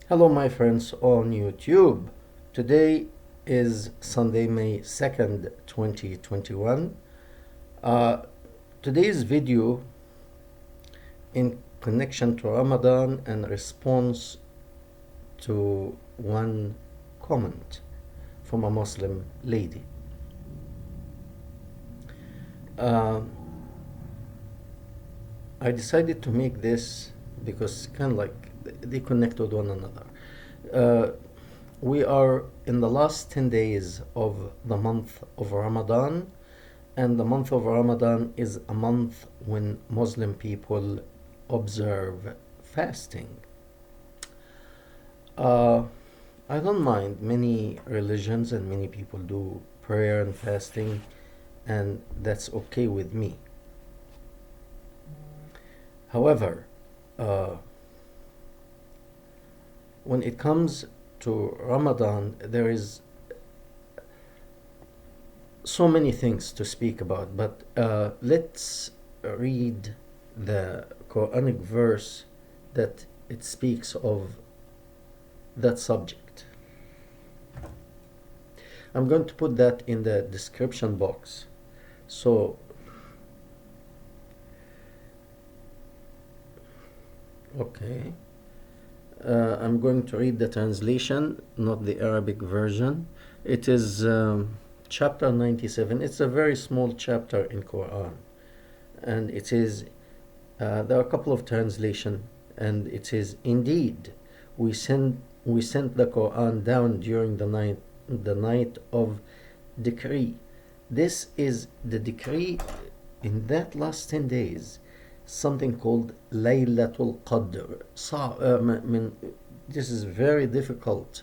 Hello, my friends on YouTube. Today is Sunday, May 2nd, 2021. Uh, Today's video in connection to Ramadan and response to one comment from a Muslim lady. Uh, I decided to make this because kind of like they connect with one another. Uh, we are in the last 10 days of the month of Ramadan, and the month of Ramadan is a month when Muslim people observe fasting. Uh, I don't mind. Many religions and many people do prayer and fasting, and that's okay with me. However, uh, when it comes to Ramadan, there is so many things to speak about, but let's read the Quranic verse that it speaks of that subject. I'm going to put that in the description box. So, okay. I'm going to read the translation, not the Arabic version. It is chapter 97. It's a very small chapter in Quran, and it is there are a couple of translation, and it says, "Indeed, we sent the Quran down during the night of decree. This is the decree in that last 10 days." Something called Laylatul Qadr. This is very difficult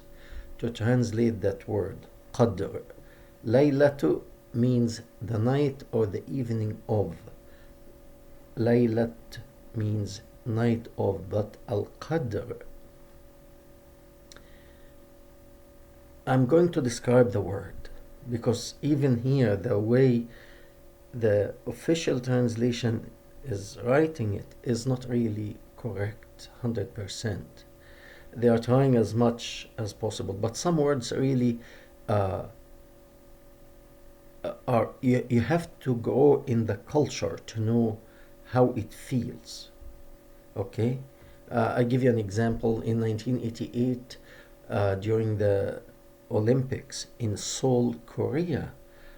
to translate that word, Qadr. Laylatu means the night or the evening of. Laylat means night of, but Al-Qadr. I'm going to describe the word because even here, the way the official translation is writing it is not really correct 100%. They are trying as much as possible, but some words really are you have to go in the culture to know how it feels. Okay, I give you an example. In 1988, during the Olympics in Seoul, Korea,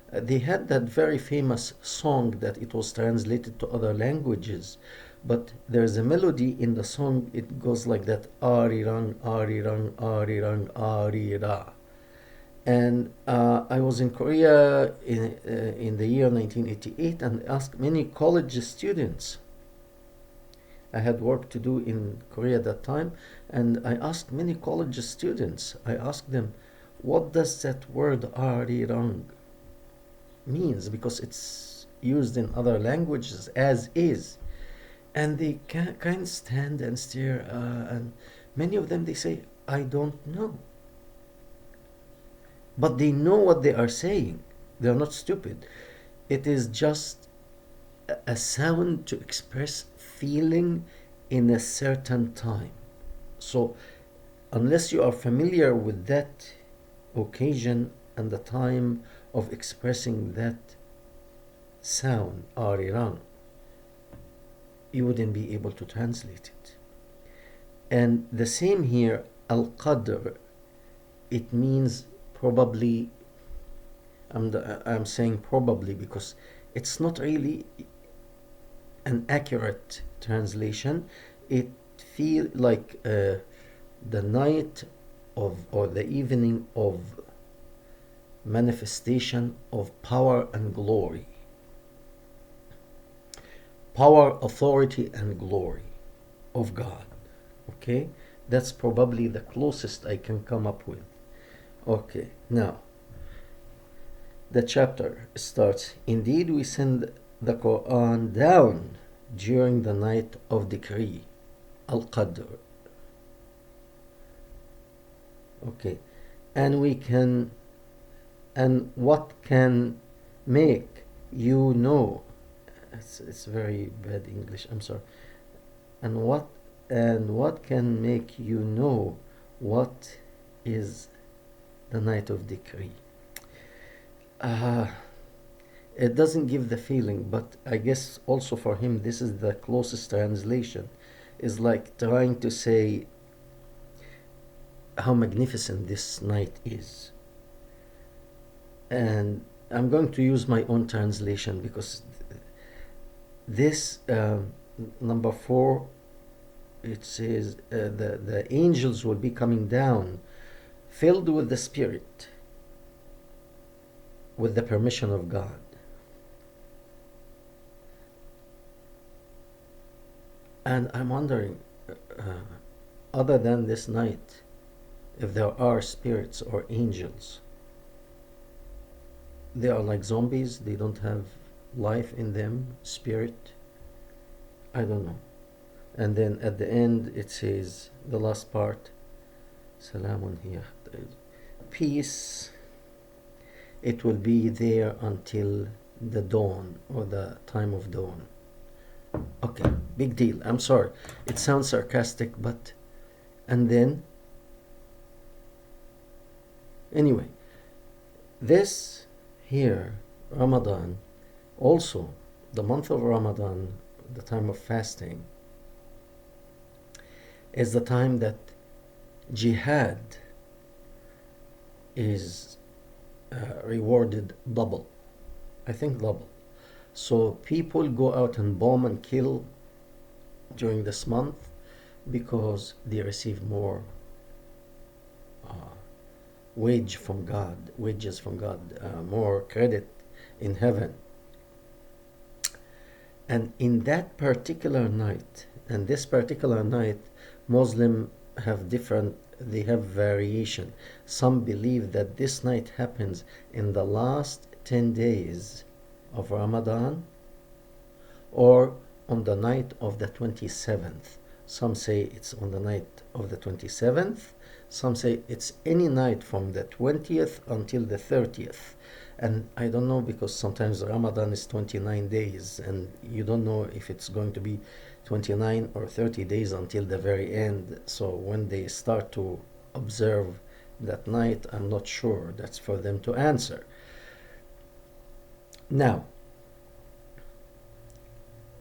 they had that very famous song that it was translated to other languages, but there's a melody in the song. It goes like that: arirang arirang arirang arira. And I was in Korea in the year 1988 and asked many college students. I had work to do in Korea at that time, and I asked many college students. I asked them, what does that word arirang means, because it's used in other languages as is, and they kind of stand and stare, and many of them, they say, I don't know, but they know what they are saying. They're not stupid. It is just a sound to express feeling in a certain time. So unless you are familiar with that occasion and the time of expressing that sound, arirang, you wouldn't be able to translate it. And the same here, al-qadr, it means probably, I'm saying probably because it's not really an accurate translation. It feels like the night of, or the evening of, manifestation of power and glory. Power, authority, and glory of God. Okay? That's probably the closest I can come up with. Okay, now, the chapter starts, "Indeed, we send the Quran down during the night of decree, Al-Qadr." Okay, and what can make you know, it's very bad English, I'm sorry, and what can make you know What is the night of decree? Uh, it doesn't give the feeling, but I guess also for him, this is the closest translation. Is like trying to say how magnificent this night is. And I'm going to use my own translation because this number 4, it says the angels will be coming down filled with the Spirit with the permission of God. And I'm wondering, other than this night, if there are spirits or angels, they are like zombies, they don't have life in them, spirit. I don't know. And then at the end it says, the last part, Salamun hiya, peace, it will be there until the dawn or the time of dawn. Okay, big deal. I'm sorry. It sounds sarcastic, but... And then... Anyway, this here, Ramadan, also, the month of Ramadan, the time of fasting, is the time that jihad is rewarded double. I think double. So people go out and bomb and kill during this month because they receive more wages from God, more credit in heaven. And in that particular night, and this particular night, Muslims have they have variation. Some believe that this night happens in the last 10 days of Ramadan or on the night of the 27th. Some say it's on the night of the 27th. Some say it's any night from the 20th until the 30th. And I don't know, because sometimes Ramadan is 29 days and you don't know if it's going to be 29 or 30 days until the very end. So when they start to observe that night, I'm not sure. That's for them to answer. Now,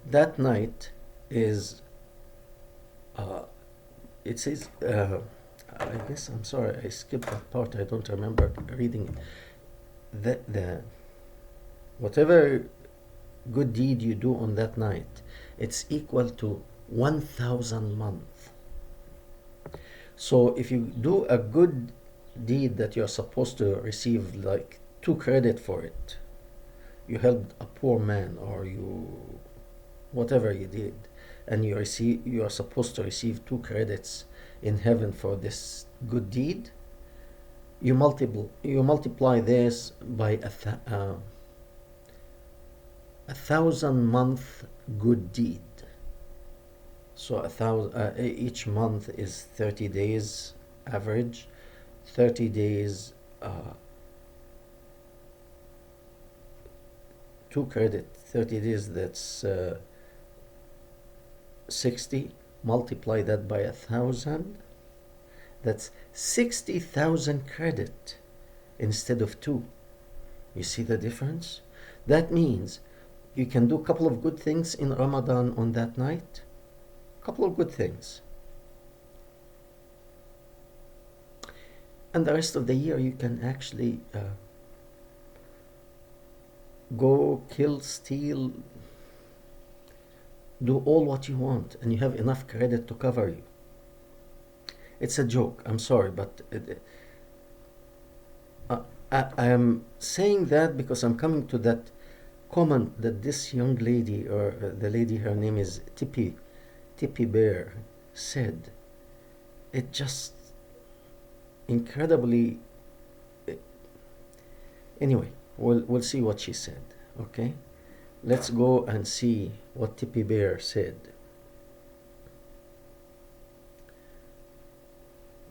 that night is, it says, I guess, I'm sorry, I skipped that part. I don't remember reading it. The whatever good deed you do on that night, it's equal to 1,000 months. So if you do a good deed that you're supposed to receive like 2 credit for it, you helped a poor man, or you, whatever you did, and you are supposed to receive 2 credits in heaven for this good deed, you multiply this by 1,000 month good deed. So each month is 30 days average. 30 days, 2 credit. 30 days, that's 60. Multiply that by 1,000. That's 60,000 credit instead of 2. You see the difference? That means you can do a couple of good things in Ramadan on that night. Couple of good things. And the rest of the year you can actually go kill, steal, do all what you want, and you have enough credit to cover you. It's a joke, I'm sorry, but I am saying that because I'm coming to that comment that this young lady, or the lady, her name is Tippie Bear, said. It just incredibly... Anyway, we'll see what she said, okay? Let's go and see what Tippie Bear said.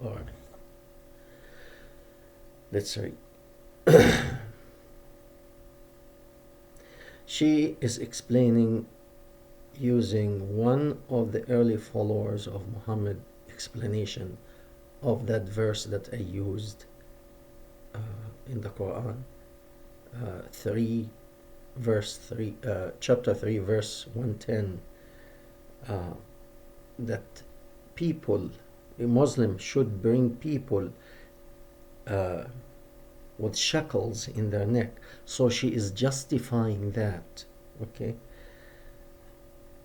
All right. Let's read. She is explaining using one of the early followers of Muhammad explanation of that verse that I used in the Quran, 3 verse 3, chapter 3 verse 110, that people, a Muslim should bring people uh, with shackles in their neck. So she is justifying that. Okay,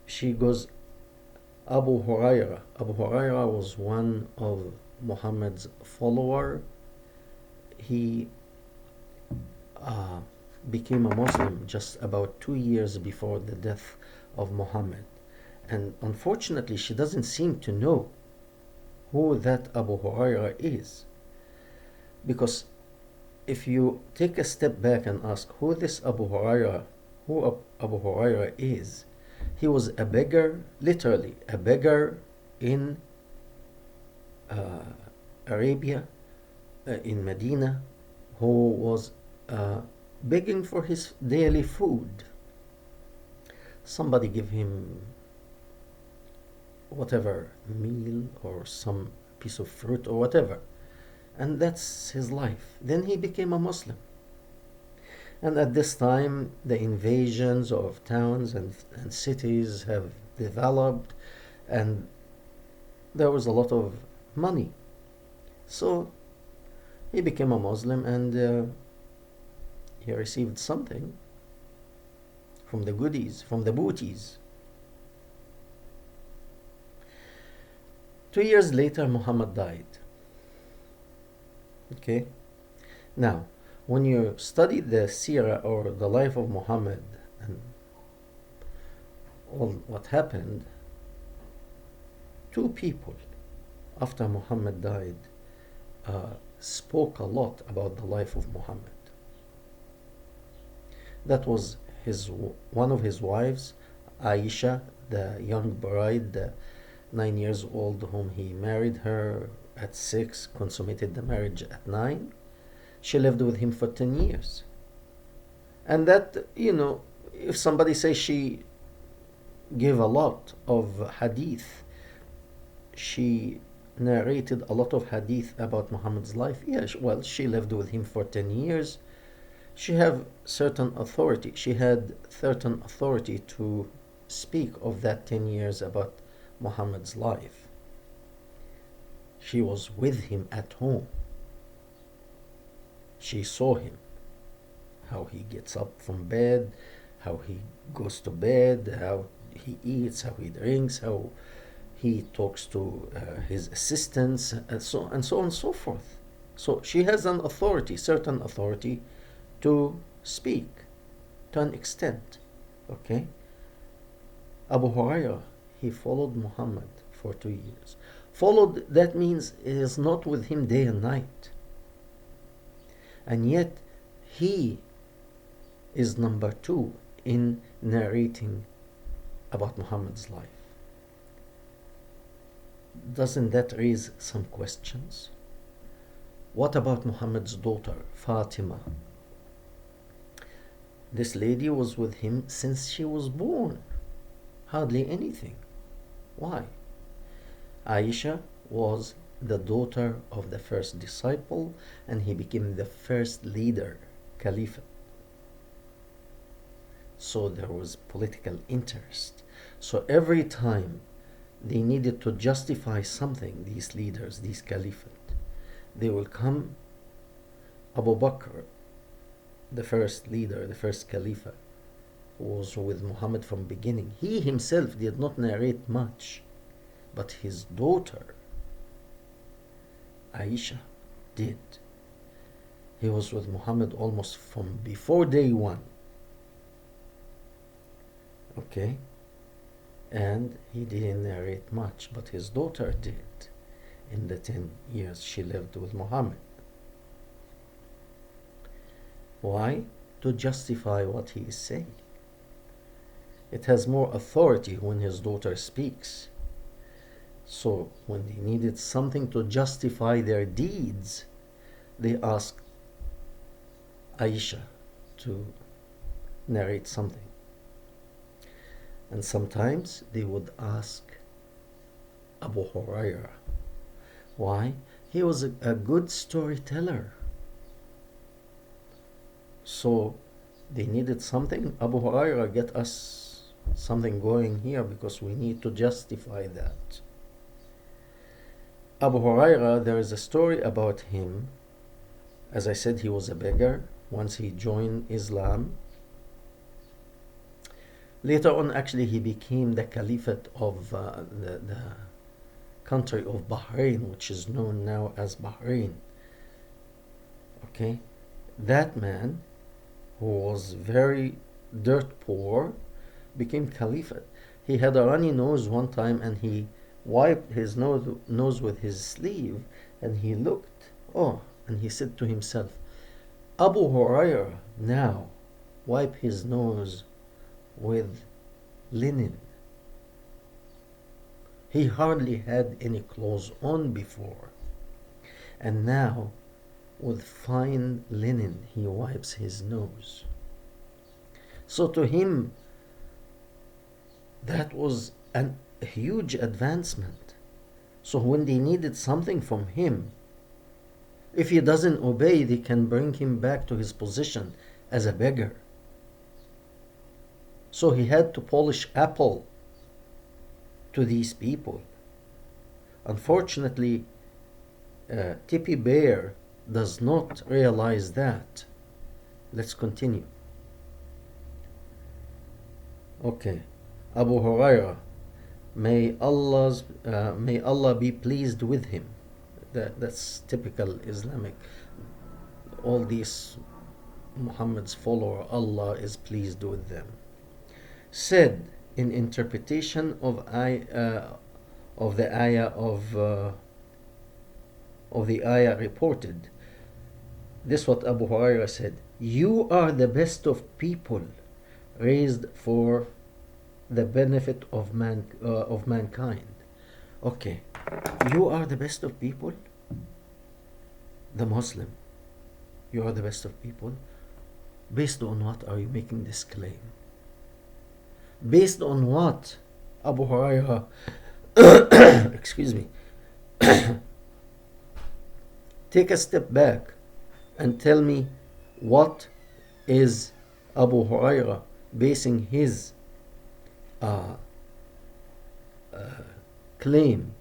she goes, Abu Hurairah. Abu Hurairah was one of Muhammad's follower. He became a Muslim just about 2 years before the death of Muhammad. And unfortunately, she doesn't seem to know who that Abu Hurairah is. Because if you take a step back and ask who this Abu Hurairah, Abu Hurairah is, he was a beggar, literally a beggar in Arabia, in Medina, who was begging for his daily food. Somebody give him whatever meal or some piece of fruit or whatever, and that's his life. Then he became a Muslim. And at this time, the invasions of towns and cities have developed, and there was a lot of money. So he became a Muslim, and he received something from the goodies, from the booties. 2 years later, Muhammad died. Okay? Now, when you study the seerah or the life of Muhammad and all what happened, two people after Muhammad died spoke a lot about the life of Muhammad. That was one of his wives, Aisha, the young bride, the 9 years old, whom he married her at 6, consummated the marriage at 9. She lived with him for 10 years. And that, if somebody says she gave a lot of hadith, she narrated a lot of hadith about Muhammad's life. Yes, well, she lived with him for 10 years. She had certain authority. She had certain authority to speak of that 10 years about Muhammad's life. She was with him at home. She saw him, how he gets up from bed, how he goes to bed, how he eats, how he drinks, how he talks to his assistants, and so on and so forth. So she has an authority, certain authority, to speak to an extent. Okay? Abu Hurairah, he followed Muhammad for 2 years. Followed, that means he is not with him day and night. And yet, he is number 2 in narrating about Muhammad's life. Doesn't that raise some questions? What about Muhammad's daughter, Fatima? This lady was with him since she was born. Hardly anything. Why? Aisha was the daughter of the first disciple, and he became the first leader, Caliphate. So there was political interest. So every time they needed to justify something, these leaders, these Caliphate, they will come. Abu Bakr, the first leader, the first Caliph, was with Muhammad from beginning. He himself did not narrate much, but his daughter, Aisha, did. He was with Muhammad almost from before day 1. Okay? And he didn't narrate much, but his daughter did in the 10 years she lived with Muhammad. Why? To justify what he is saying. It has more authority when his daughter speaks. So when they needed something to justify their deeds, they asked Aisha to narrate something. And sometimes they would ask Abu Hurairah. Why? He was a good storyteller. So they needed something. Abu Huraira, get us something going here because we need to justify that. Abu Huraira, there is a story about him. As I said, he was a beggar once he joined Islam. Later on, actually, he became the caliphate of the country of Bahrain, which is known now as Bahrain. Okay, that man who was very dirt poor became caliphate. He had a runny nose one time and he wiped his nose with his sleeve and he looked, oh, and he said to himself, Abu Hurairah now wipe his nose with linen. He hardly had any clothes on before, and now with fine linen he wipes his nose. So to him, that was a huge advancement. So when they needed something from him, if he doesn't obey, they can bring him back to his position as a beggar. So he had to polish apple to these people. Unfortunately, Tippie Bear does not realize that. Let's continue. Okay, Abu Hurairah, may Allah be pleased with him. That's typical Islamic. All these Muhammad's follower, Allah is pleased with them. Said in interpretation of the ayah of the ayah reported. This is what Abu Hurairah said: "You are the best of people, raised for the benefit of mankind." Okay, you are the best of people. The Muslim, you are the best of people. Based on what are you making this claim? Based on what, Abu Hurairah? Excuse me. Take a step back and tell me, what is Abu Hurairah basing his claim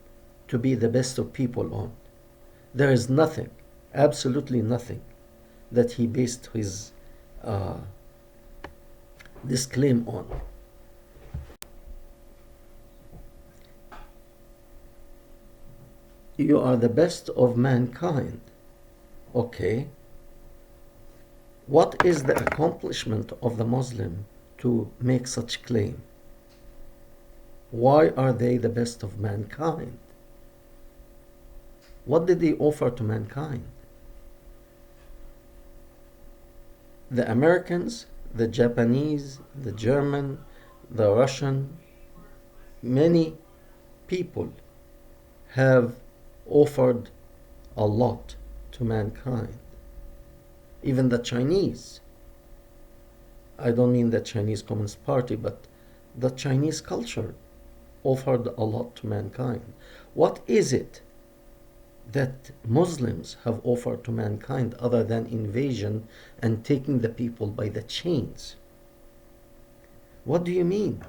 to be the best of people on? There is nothing, absolutely nothing, that he based his this claim on. You are the best of mankind. Okay. What is the accomplishment of the Muslim to make such claim? Why are they the best of mankind? What did they offer to mankind? The Americans, the Japanese, the German, the Russian, many people have offered a lot to mankind. Even the Chinese. I don't mean the Chinese Communist Party, but the Chinese culture offered a lot to mankind. What is it that Muslims have offered to mankind other than invasion and taking the people by the chains? What do you mean?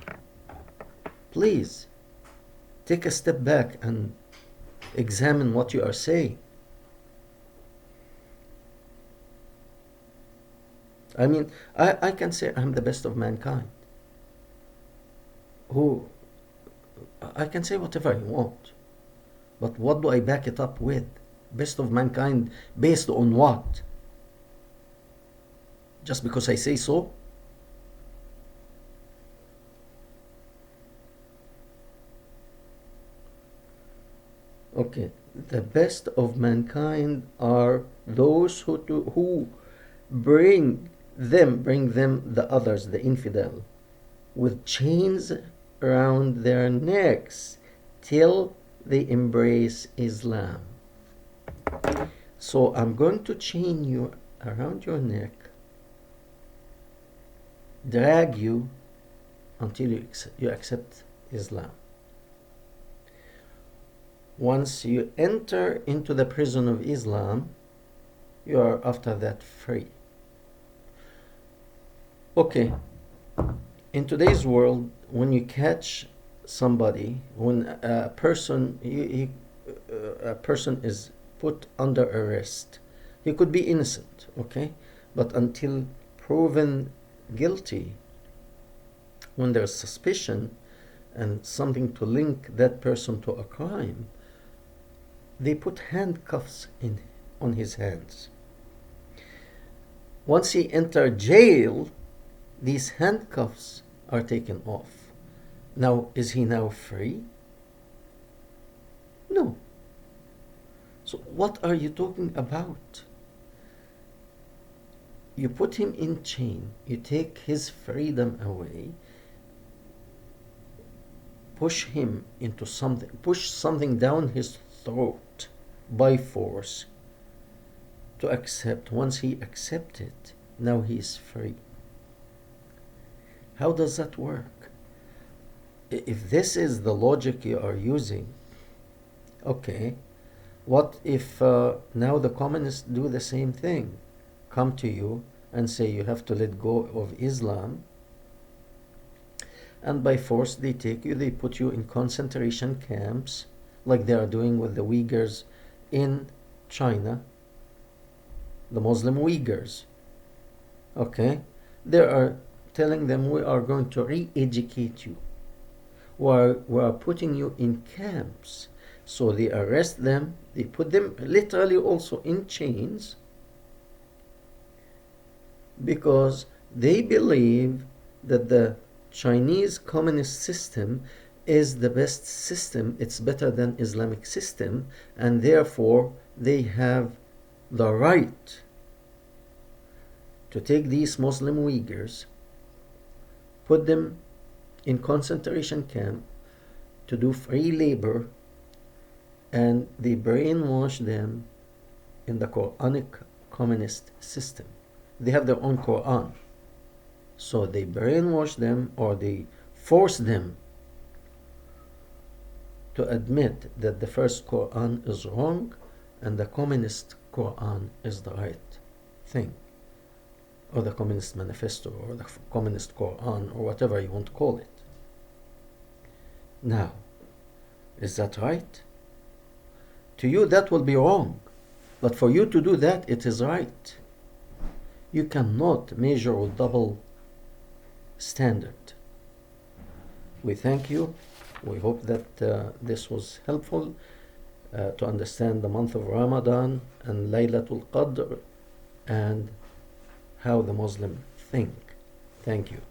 Please, take a step back and examine what you are saying. I mean, I can say I'm the best of mankind. I can say whatever I want. But what do I back it up with? Best of mankind based on what? Just because I say so? Okay, the best of mankind are those who bring them, the others, the infidel, with chains around their necks till they embrace Islam. So I'm going to chain you around your neck, drag you until you accept Islam. once you enter into the prison of Islam, you are after that free. Okay, in today's world, when you catch somebody, when a person a person is put under arrest, he could be innocent, okay, but until proven guilty, when there's suspicion and something to link that person to a crime, they put handcuffs on his hands. Once he enters jail, these handcuffs are taken off. Now, is he now free? No. So what are you talking about? You put him in chain, you take his freedom away, push something down his throat by force to accept. Once he accepts it, now he is free. How does that work? If this is the logic you are using, okay, what if now the communists do the same thing? Come to you and say you have to let go of Islam, and by force they take you, they put you in concentration camps like they are doing with the Uyghurs in China, the Muslim Uyghurs. Okay, they are telling them, we are going to re-educate you, we are putting you in camps. So they arrest them, they put them literally also in chains, because they believe that the Chinese communist system is the best system, it's better than Islamic system, and therefore they have the right to take these Muslim Uyghurs, put them in concentration camp to do free labor, and they brainwash them in the Quranic communist system. They have their own Quran, so they brainwash them, or they force them to admit that the first Quran is wrong and the communist Quran is the right thing, or the communist manifesto, or the communist Quran, or whatever you want to call it. Now, is that right? To you that will be wrong, but for you to do that, it is right. You cannot measure with double standard. We thank you. We hope that this was helpful to understand the month of Ramadan and Laylatul Qadr and how the Muslim think. Thank you.